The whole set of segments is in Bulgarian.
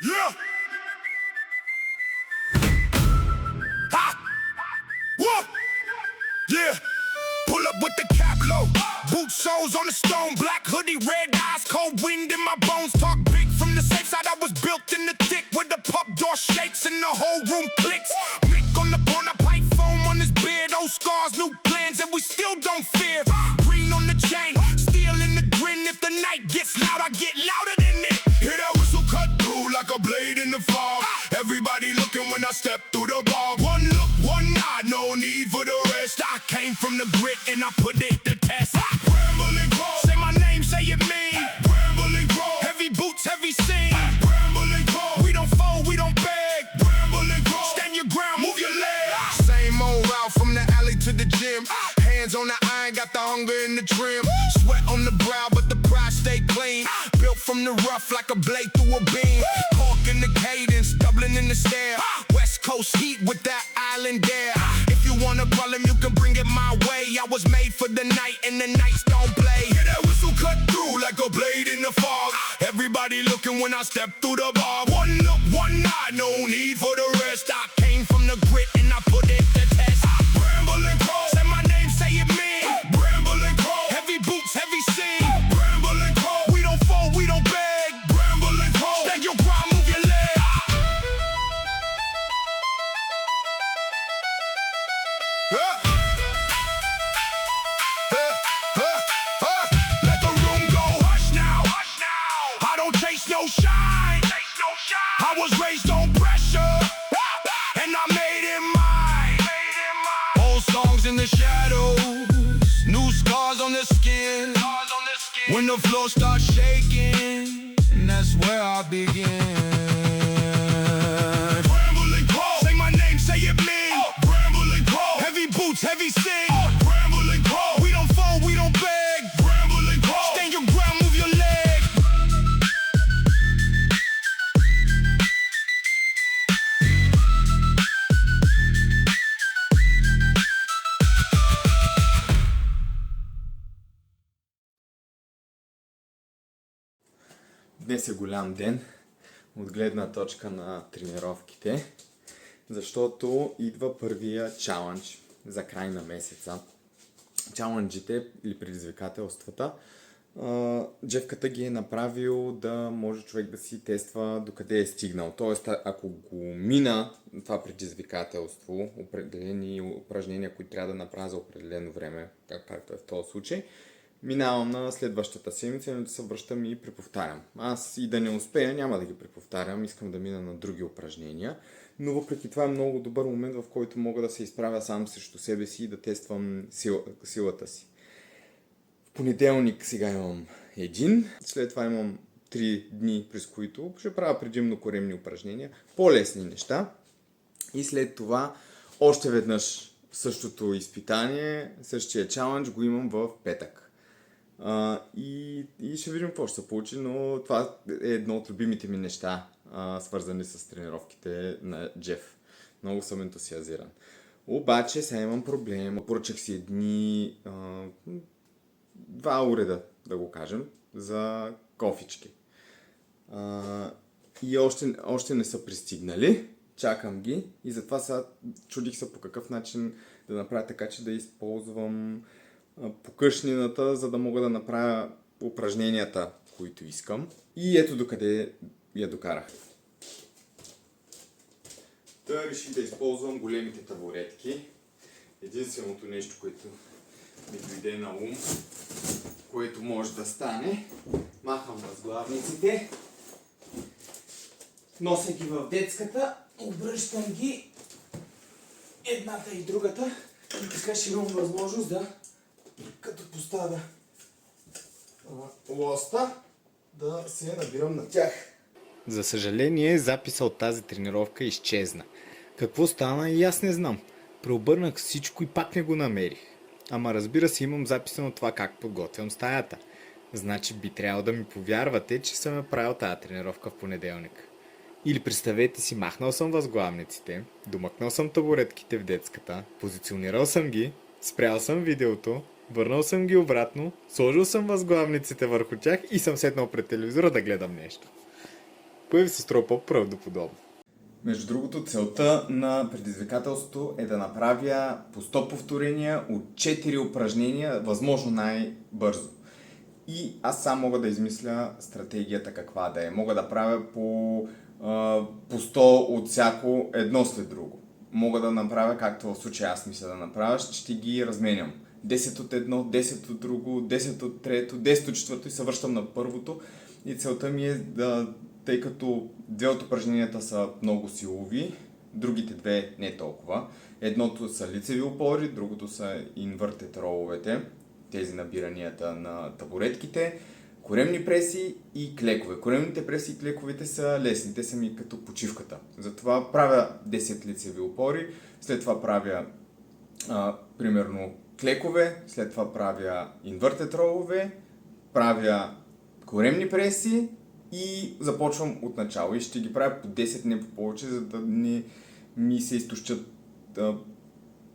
Yeah! Ha! Whoop! Yeah! Pull up with the cap low. Boot soles on the stone. Black hoodie, red eyes, cold wind in my bones. Talk big from the safe side. I was built in the thick where the pub door shakes and the whole room clicks. Mick on the corner, pipe foam on his beard. Old scars, new plans, and we still don't fear. Green on the chain, steel in the grin. If the night gets loud, I get louder than it. Hear that whistle cut through like a blade in the fog. Everybody looking when I step through the bar. One look, one nod, no need for the rest. I came from the grit and I put it to test. Rambling Grove, say my name, say it mean. Rambling Grove, heavy boots, heavy scene. Rambling Grove, we don't fold, we don't beg. Rambling Grove, stand your ground, move your leg. Same old route from the alley to the gym. Hands on the iron, got the hunger in the trim. Sweat on the brow, but the pride stay clean. Built from the rough like a blade through a beam. Cork in the cadence, Dublin in the stare. West Coast heat with that island air. If you want a problem, you can bring it my way. I was made for the night and the nights don't play. Hear that whistle cut through like a blade in the fog. Everybody looking when I step through the bar. One look, one nod, no need for the rest. I came from the grit and I put it to test. Rambling Grove, say my name, say it mean. Rambling Grove, heavy boots, heavy scene. Rambling Grove, we don't fold, we don't beg. Rambling Grove, stand your ground, move your leg. Let the room go hush now. I don't chase no shine. I was raised on pressure, and I made it mine. Old songs in the shadows, new scars on the skin. When the floor starts shaking, and that's where I begin. Rambling Grove, say my name, say it mean. Rambling Grove, heavy boots, heavy sing. Rambling Grove, we don't fold, we don't beg. Rambling Grove, stand your ground, move your leg. Днес е голям ден от гледна точка на тренировките, защото идва първия чалендж за край на месеца. Чаленджите или предизвикателствата, Джефката ги е направил да може човек да си тества докъде е стигнал. Тоест, ако го мина това предизвикателство, определени упражнения, които трябва да направя за определено време, както е в този случай, минавам на следващата седмица, но да се връщам и преповтарям. Аз и да не успея, няма да ги преповтарям, искам да мина на други упражнения, но въпреки това е много добър момент, в който мога да се изправя сам срещу себе си и да тествам силата си. В понеделник сега имам един, след това имам 3 дни, през които ще правя предимно коремни упражнения, по-лесни неща и след това още веднъж същото изпитание, същия чалендж го имам в петък. И ще видим какво ще се получи, но това е едно от любимите ми неща, свързани с тренировките на Джеф. Много съм ентусиазиран. Обаче сега имам проблем. Поръчах си едни 2 уреда, да го кажем, за кофички. И още не са пристигнали. Чакам ги и затова сега чудих се по какъв начин да направя така, че да използвам покъшнината, за да мога да направя упражненията, които искам. И ето докъде я докарах. Та реших да използвам големите табуретки. Единственото нещо, което ми дойде на ум, което може да стане, махам възглавниците, нося ги в детската, обръщам ги едната и другата и така ще имам възможност да, като поставя лоста, да се набирам на тях. За съжаление, записа от тази тренировка изчезна. Какво стана и аз не знам. Преобърнах всичко и пак не го намерих. Ама разбира се, имам записано това как подготвям стаята. Значи би трябвало да ми повярвате, че съм направил тази тренировка в понеделник. Или представете си, махнал съм възглавниците, домъкнал съм табуретките в детската, позиционирал съм ги, спрял съм видеото, върнал съм ги обратно, сложил съм възглавниците върху тях и съм седнал пред телевизора да гледам нещо. пъти се струва по-правдоподобно. Между другото, целта на предизвикателството е да направя по 100 повторения от 4 упражнения, възможно най-бързо. И аз сам мога да измисля стратегията каква да е. Мога да правя по 100 от всяко едно след друго. Мога да направя, както в случая аз мисля да направя, ще ги разменям. 10 от едно, 10 от друго, 10 от трето, 10 от четвърто и се връщам на първото. И целта ми е тъй като две от упражненията са много силови, другите две не толкова. Едното са лицеви опори, другото са инвъртед роловете, тези набиранията на табуретките, коремни преси и клекове. Коремните преси и клековете са лесни, те са ми като почивката. Затова правя 10 лицеви опори, след това правя примерно клекове, след това правя инвъртед ролове, правя коремни преси и започвам от начало и ще ги правя по 10, не по повече, за да не ми се изтощат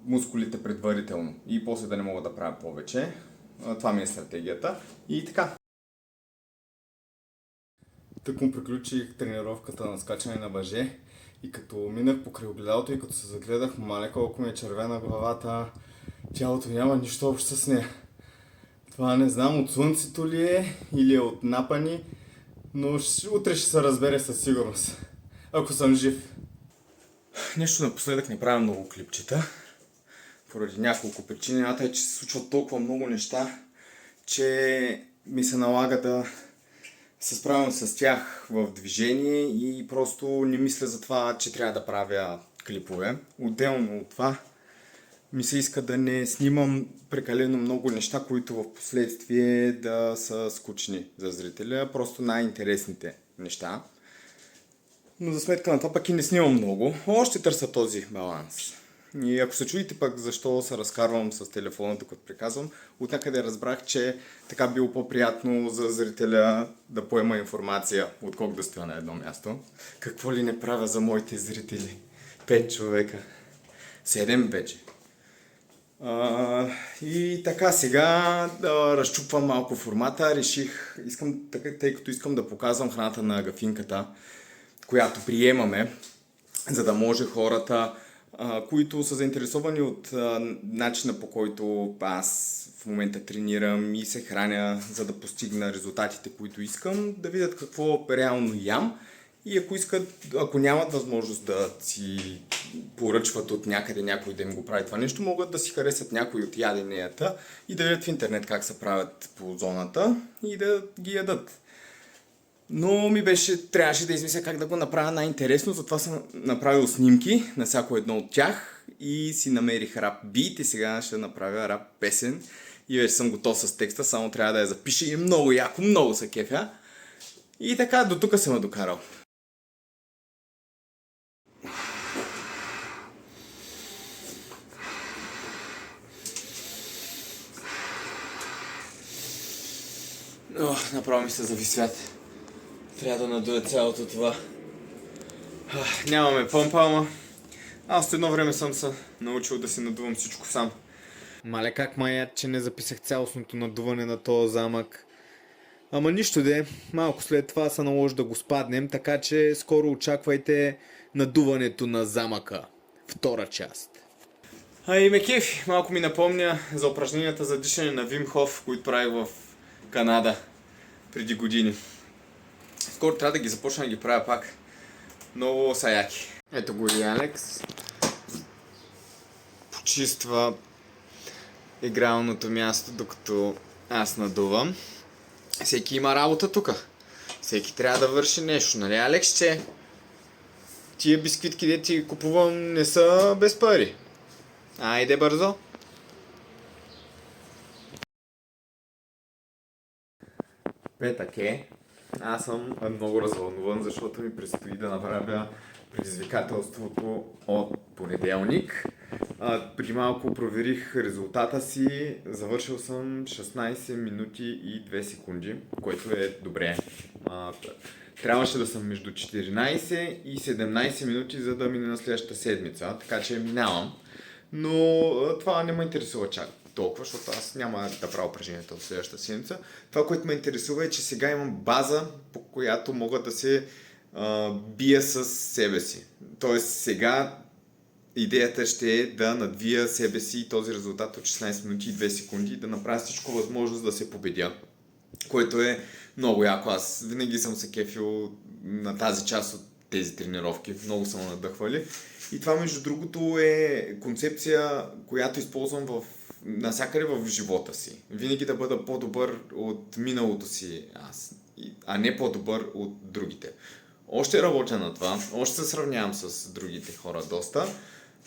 мускулите предварително и после да не мога да правя повече. Това ми е стратегията и така. Тък му приключих тренировката на скачане на въже и като минах покрай огледалото и като се загледах, мале колко ми е червена главата, тялото няма нищо общо с нея. Това не знам от слънцето ли е или е от напани, но утре ще се разбере със сигурност, ако съм жив. Нещо напоследък не правя много клипчета, поради няколко причини. Едната е, че се случват толкова много неща, че ми се налага да се справям с тях в движение и просто не мисля за това, че трябва да правя клипове. Отделно от това ми се иска да не снимам прекалено много неща, които в последствие да са скучни за зрителя, просто най-интересните неща. Но за сметка на това пък и не снимам много. Още търся този баланс. И ако се чудите пък защо се разкарвам с телефона, докато приказвам, от някъде разбрах, че така било по-приятно за зрителя да поема информация, отколко да стоя на едно място. Какво ли не правя за моите зрители? 5 човека. 7 вече. И така, сега да разчупвам малко формата. Реших, тъй като искам да показвам храната на Агафинката, която приемаме, за да може хората, които са заинтересовани от начина, по който аз в момента тренирам и се храня, за да постигна резултатите, които искам, да видят какво реално ям. И ако нямат възможност да си поръчват от някъде някой да им го прави това нещо, могат да си харесат някой от яденията и да видят в интернет как се правят по зоната и да ги ядат. Но трябваше да измисля как да го направя най-интересно, затова съм направил снимки на всяко едно от тях и си намерих рап бит и сега ще направя рап песен и вече съм готов с текста, само трябва да я запиша и много яко, много се кефя. И така, до тук съм я докарал. Направо ми се зави свят. Трябва да надуя цялото това. Нямаме помпа, ама аз от едно време съм се научил да си надувам всичко сам. Мале как маят, че не записах цялостното надуване на този замък. Ама нищо де, малко след това се наложи да го спаднем, така че скоро очаквайте надуването на замъка. Втора част. И ме кефи, малко ми напомня за упражненията за дишане на Вим Хоф, които правих в Канада преди години. Скоро трябва да ги започна да ги правя пак. Много са яки. Ето го и Алекс. Почиства игралното място, докато аз надувам. Всеки има работа тук. Всеки трябва да върши нещо, нали Алекс, че тия бисквитки, де ти купувам, не са без пари. Айде бързо. Петък е. Аз съм много развълнуван, защото ми предстои да направя предизвикателството от понеделник. Преди малко проверих резултата си. Завършил съм 16 минути и 2 секунди, което е добре. Трябваше да съм между 14 и 17 минути, за да мине на следващата седмица, така че минавам. Но това не ме интересува чак толкова, защото аз няма да правя упражнението в следващата седмица. Това, което ме интересува е, че сега имам база, по която мога да се бия с себе си. Тоест сега идеята ще е да надвия себе си и този резултат от 16 минути и 2 секунди, да направя всичко възможност да се победя. Което е много яко. Аз винаги съм се кефил на тази част от тези тренировки. Много са ме надъхвали. И това, между другото, е концепция, която използвам навсякъде в живота си. Винаги да бъда по-добър от миналото си аз, а не по-добър от другите. Още работя на това, още се сравнявам с другите хора доста,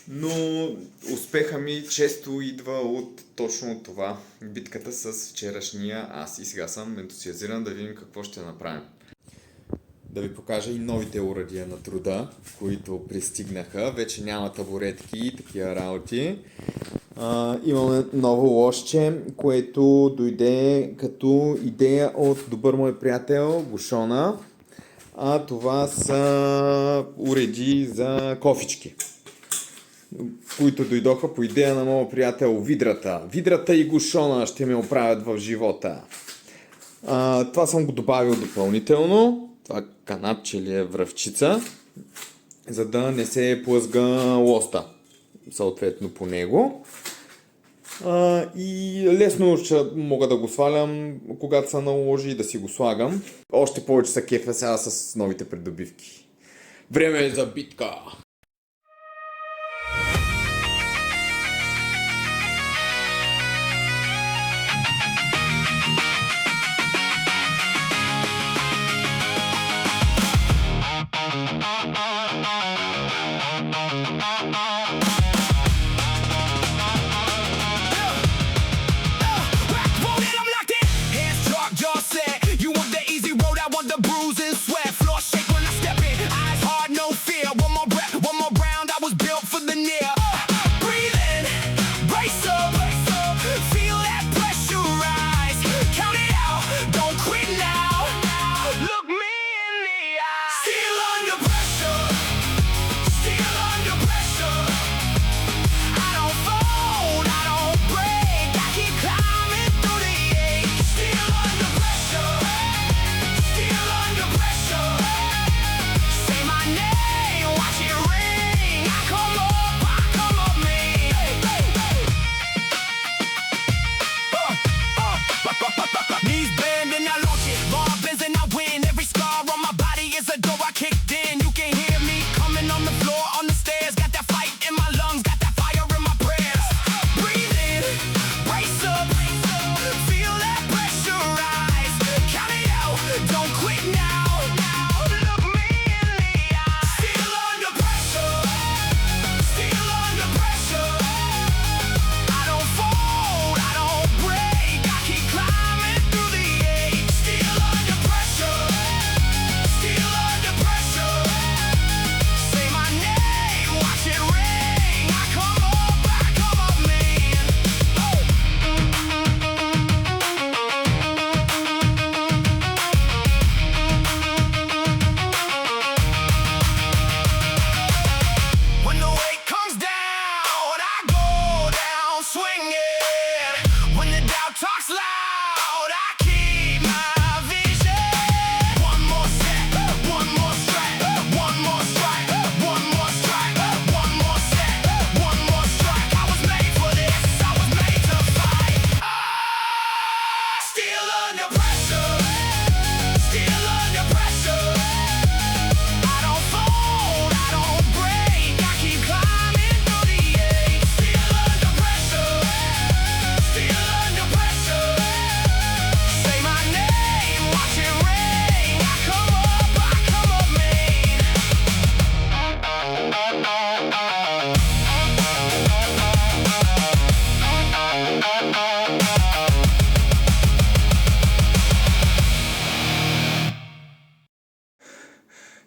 но успеха ми често идва от точно това, битката с вчерашния аз. И сега съм ентусиазиран да видим какво ще направим. Да ви покажа и новите урадия на труда, които пристигнаха. Вече няма табуретки и такива работи. Имаме ново лошче, което дойде като идея от добър мой приятел Гушона. А това са уреди за кофички, които дойдоха по идея на моят приятел Видрата. Видрата и Гушона ще ме оправят в живота. Това съм го добавил допълнително. Това канапче ли е връвчица, за да не се плъзга лоста, съответно по него. И лесно ще мога да го свалям, когато се наложи, и да си го слагам. Още повече са кефа сега с новите придобивки. Време е за битка!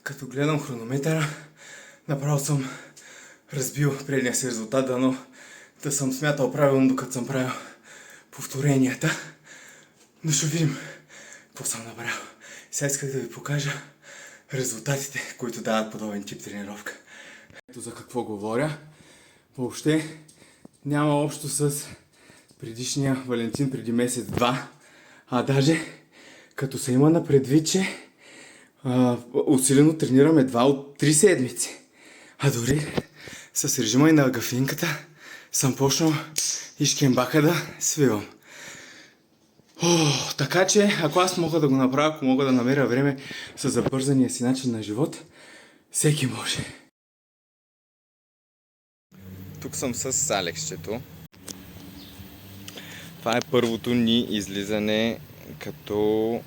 Като гледам хронометъра, направо съм разбил предния си резултат, дано да съм смятал правилно, докато съм правил повторенията. Но ще видим какво съм направил. Сега исках да ви покажа резултатите, които дават подобен тип тренировка. Ето за какво говоря. Въобще няма общо с предишния Валентин преди месец-два, а даже като се има на предвид, че Усилено тренирам едва от 3 седмици. А дори с режима и на гафинката съм почнал ишкембака да свивам. Така че, ако аз мога да го направя, ако мога да намеря време с забързания си начин на живот, всеки може. Тук съм с Алексчето. Това е първото ни излизане като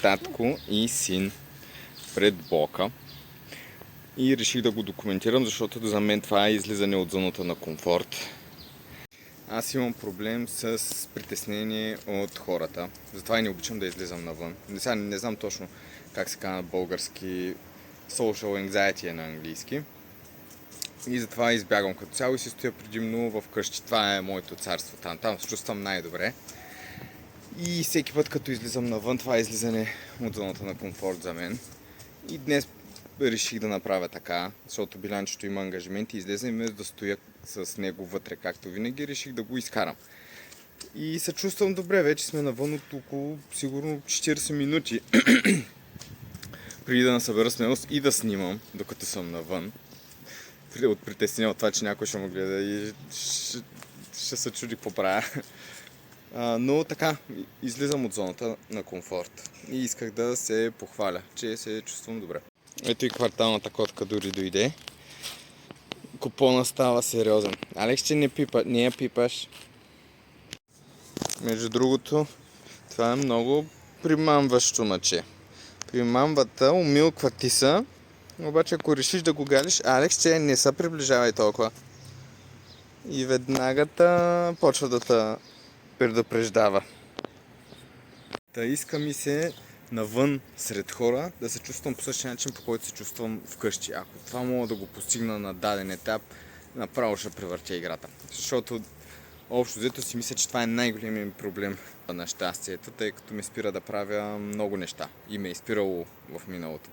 татко и син пред блока. И реших да го документирам, защото за мен това е излизане от зоната на комфорт. Аз имам проблем с притеснение от хората. Затова и не обичам да излизам навън. Сега не знам точно как се казва на български. Social anxiety е на английски. И затова избягам като цяло и си стоя предимно вкъщи. Това е моето царство там. Там се чувствам най-добре. И всеки път като излизам навън, това е излизане от зоната на комфорт за мен. И днес реших да направя така, защото Билянчето има ангажименти и излезе и вместо да стоя с него вътре, както винаги, реших да го изкарам. И се чувствам добре, вече сме навън от около сигурно 40 минути. Преди да насъбера смелост и да снимам, докато съм навън. От притеснение от това, че някой ще ме гледа и ще се чуди какво правя. Но така, излизам от зоната на комфорт и исках да се похваля, че се чувствам добре. Ето и кварталната котка дори дойде. Купона става сериозен. Алекс, че не я пипаш. Между другото, това е много примамващо мъче. Примамвата, умилква ти са, обаче ако решиш да го галиш, Алекс, че не се приближавай толкова. И веднага почва да те предупреждава. Та иска ми се навън сред хора да се чувствам по същия начин, по който се чувствам вкъщи. Ако това мога да го постигна на даден етап, направо ще превъртя играта. Защото общо взето си мисля, че това е най-големият ми проблем на щастието, тъй като ме спира да правя много неща и ме е спирало в миналото.